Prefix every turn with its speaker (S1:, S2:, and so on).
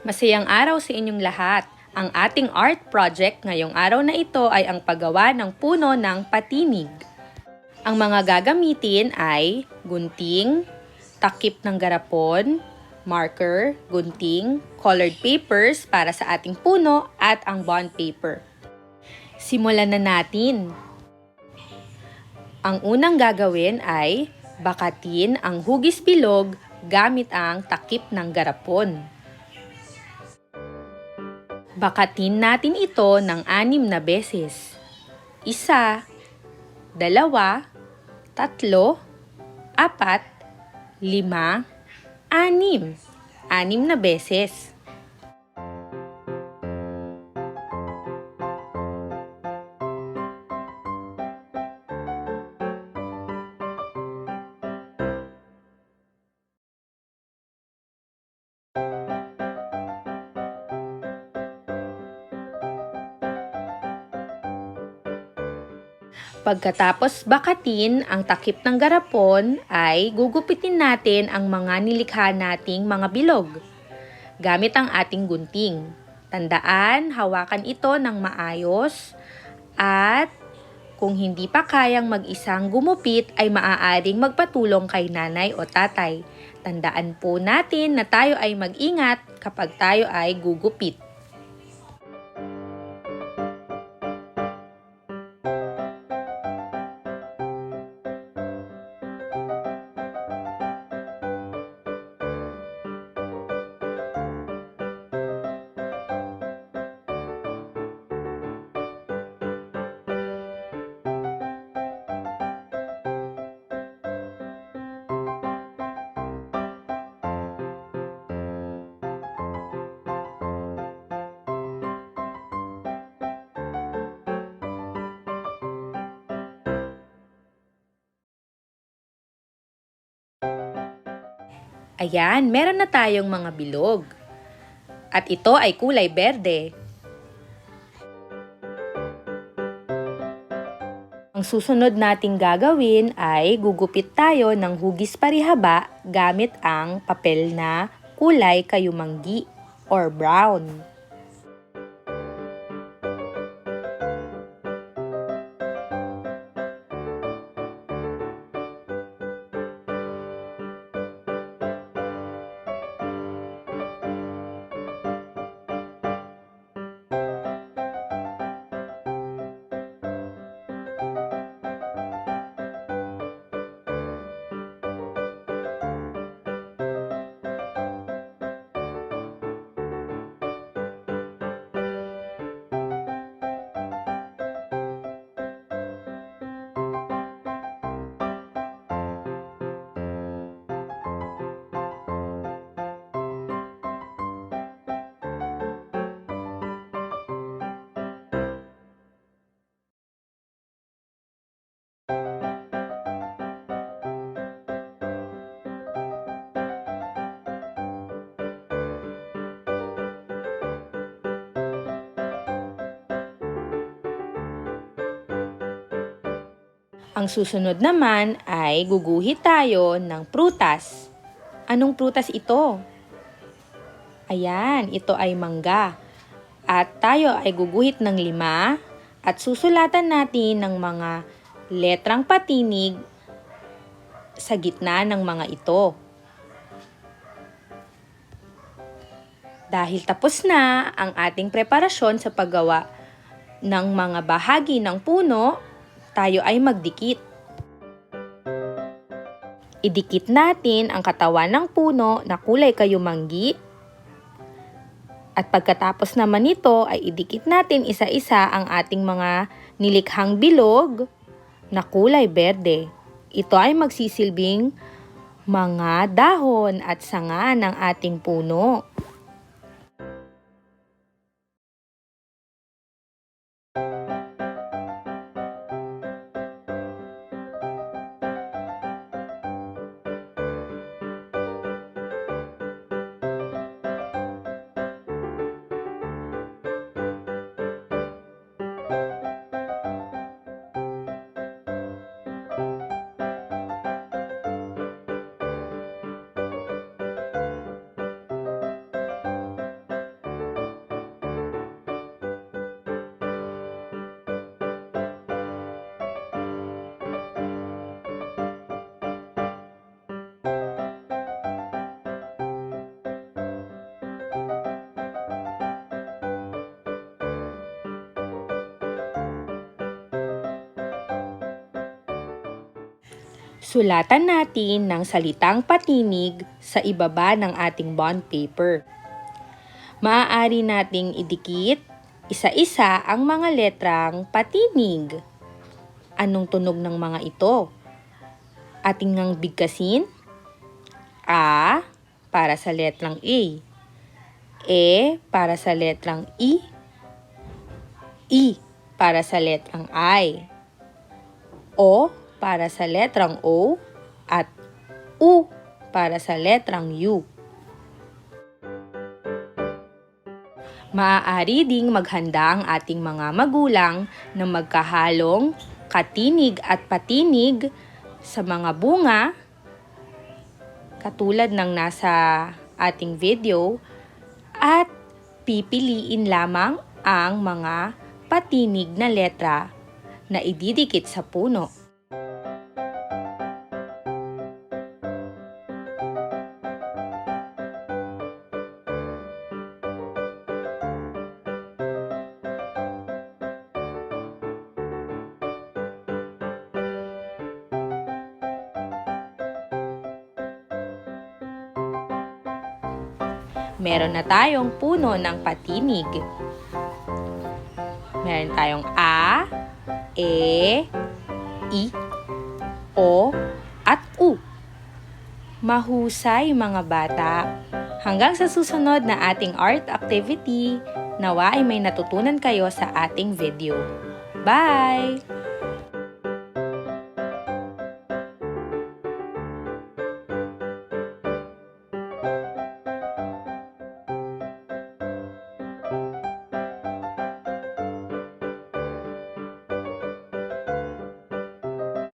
S1: Masayang araw sa inyong lahat. Ang ating art project ngayong araw na ito ay ang paggawa ng puno ng patinig. Ang mga gagamitin ay gunting, takip ng garapon, marker, gunting, colored papers para sa ating puno at ang bond paper. Simulan na natin. Ang unang gagawin ay bakatin ang hugis bilog gamit ang takip ng garapon. Bakatin natin ito ng 6 na beses. 1, 2, 3, 4, 5, 6. 6 na beses. Pagkatapos bakatin ang takip ng garapon ay gugupitin natin ang mga nilikha nating mga bilog gamit ang ating gunting. Tandaan, hawakan ito ng maayos at kung hindi pa kayang mag-isang gumupit ay maaaring magpatulong kay nanay o tatay. Tandaan po natin na tayo ay mag-ingat kapag tayo ay gugupit. Ayan, meron na tayong mga bilog. At ito ay kulay berde. Ang susunod nating gagawin ay gugupit tayo ng hugis parihaba gamit ang papel na kulay kayumanggi or brown. Ang susunod naman ay guguhit tayo ng prutas. Anong prutas ito? Ayan, ito ay mangga. At tayo ay guguhit ng 5 at susulatan natin ng mga letrang patinig sa gitna ng mga ito. Dahil tapos na ang ating preparasyon sa paggawa ng mga bahagi ng puno, tayo ay magdikit. Idikit natin ang katawan ng puno na kulay kayumanggi. At pagkatapos naman nito ay idikit natin isa-isa ang ating mga nilikhang bilog na kulay berde. Ito ay magsisilbing mga dahon at sanga ng ating puno. Sulatan natin ng salitang patinig sa ibaba ng ating bond paper. Maaari nating idikit isa-isa ang mga letrang patinig. Anong tunog ng mga ito? Ating ngang bigkasin? A para sa letrang A. E para sa letrang I. I para sa letrang I. O para sa letrang O. At U para sa letrang U. Maaari ding maghanda ang ating mga magulang ng magkahalong katinig at patinig sa mga bunga, katulad ng nasa ating video, at pipiliin lamang ang mga patinig na letra na ididikit sa puno. Meron na tayong puno ng patinig. Meron tayong A, E, I, O, at U. Mahusay mga bata! Hanggang sa susunod na ating art activity, nawa ay may natutunan kayo sa ating video. Bye!